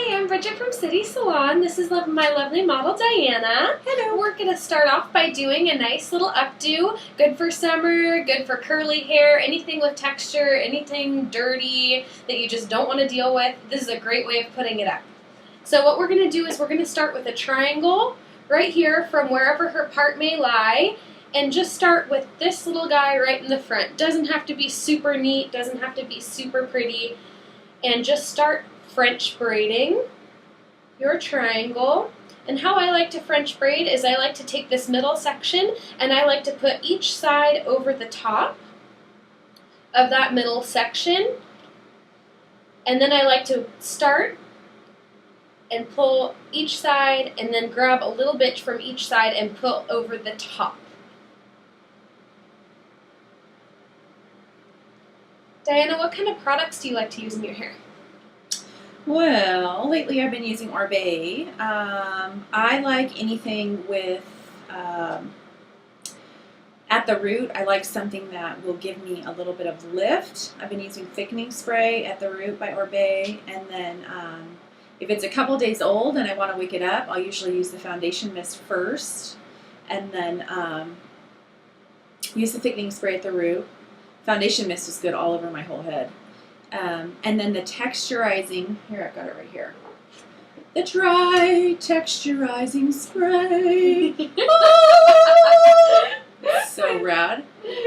Hi, I'm Bridgette from City Salon. This is my lovely model, Diana. Hello. We're going to start off by doing a nice little updo. Good for summer, good for curly hair, anything with texture, anything dirty that you just don't want to deal with. This is a great way of putting it up. So what we're going to do is we're going to start with a triangle right here from wherever her part may lie. And just start with this little guy right in the front. Doesn't have to be super neat, doesn't have to be super pretty. And just start French braiding your triangle. And how I like to French braid is I like to take this middle section and I like to put each side over the top of that middle section. And then I like to start and pull each side and then grab a little bit from each side and pull over the top. Diana, what kind of products do you like to use in your hair? Well, lately I've been using Oribe. I like anything with, at the root, I like something that will give me a little bit of lift. I've been using thickening spray at the root by Oribe, and then if it's a couple days old and I want to wake it up, I'll usually use the foundation mist first, and then use the thickening spray at the root. Foundation mist is good all over my whole head. And then the texturizing, here I've got it right here. The dry texturizing spray. It's so rad.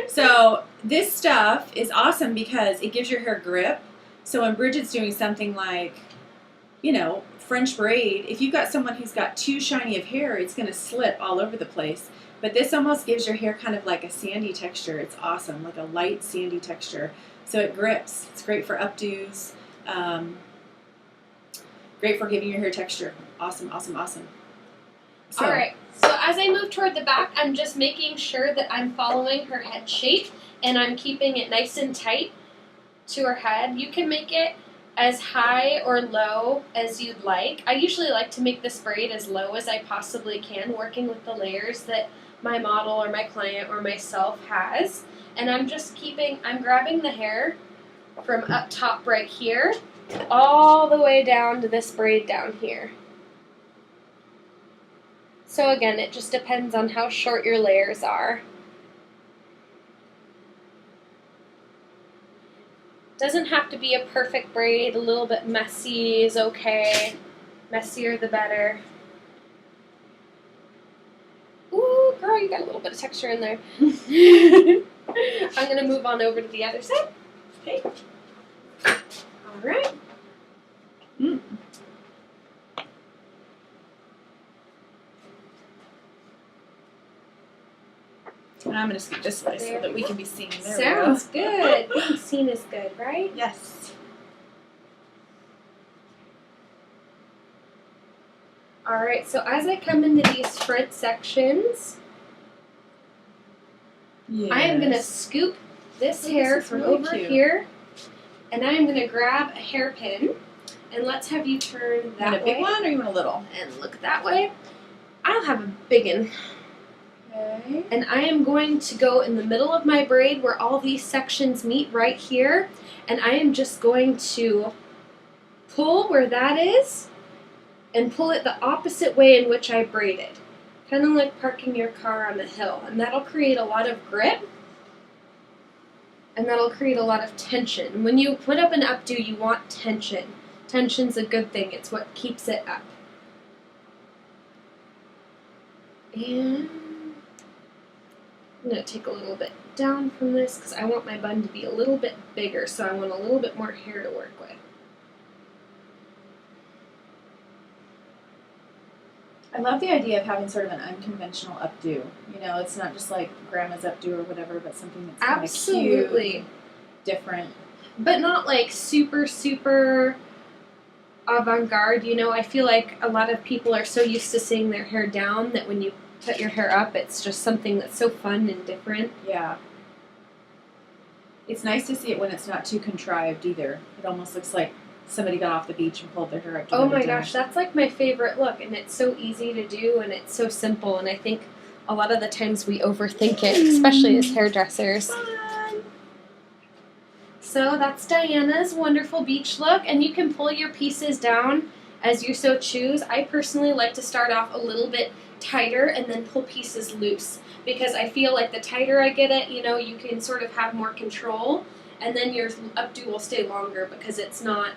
So this stuff is awesome because it gives your hair grip. So when Bridget's doing something like, you know, French braid, if you've got someone who's got too shiny of hair, it's going to slip all over the place. But this almost gives your hair kind of like a sandy texture. It's awesome, like a light sandy texture. So it grips. It's great for updos. Great for giving your hair texture. Awesome, awesome, awesome. So, all right. So as I move toward the back, I'm just making sure that I'm following her head shape and I'm keeping it nice and tight to her head. You can make it as high or low as you'd like. I usually like to make this braid as low as I possibly can, working with the layers that my model or my client or myself has. And I'm grabbing the hair from up top right here all the way down to this braid down here. So again, it just depends on how short your layers are. Doesn't have to be a perfect braid. A little bit messy is okay. Messier the better. Ooh, girl, you got a little bit of texture in there. I'm going to move on over to the other side. Okay. All right. And I'm going to scoot this way so that we can be seen. There Sounds good. Being seen is good, right? Yes. All right, so as I come into these front sections, Yes. I am going to scoop this hair from really over cute. here, and I am going to grab a hairpin, and let's have you turn that You want a big way. one or you want a little? And look that way. I'll have a big one. Okay. And I am going to go in the middle of my braid where all these sections meet right here, and I am just going to pull where that is and pull it the opposite way in which I braided. Kind of like parking your car on a hill, and that'll create a lot of grip and that'll create a lot of tension. When you put up an updo, you want tension. Tension's a good thing. It's what keeps it up. And I'm going to take a little bit down from this because I want my bun to be a little bit bigger, so I want a little bit more hair to work with. I love the idea of having sort of an unconventional updo. You know, it's not just like grandma's updo or whatever, but something that's kind of Absolutely. cute, different. But not like super, super avant-garde. You know, I feel like a lot of people are so used to seeing their hair down that when you put your hair up, it's just something that's so fun and different. Yeah. It's nice to see it when it's not too contrived either. It almost looks like somebody got off the beach and pulled their hair up to Oh go to my dinner. gosh, that's like my favorite look, and it's so easy to do, and it's so simple, and I think a lot of the times we overthink it, especially as hairdressers. Fun. So that's Diana's wonderful beach look, and you can pull your pieces down as you so choose. I personally like to start off a little bit tighter and then pull pieces loose, because I feel like the tighter I get it, you can sort of have more control, and then your updo will stay longer because it's not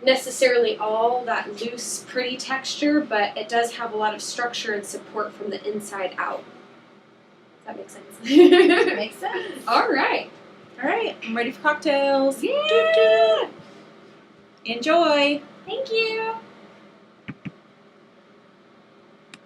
necessarily all that loose, pretty texture, but it does have a lot of structure and support from the inside out. Does that make sense? Makes sense. All right. All right, I'm ready for cocktails. Yeah. Enjoy. Thank you.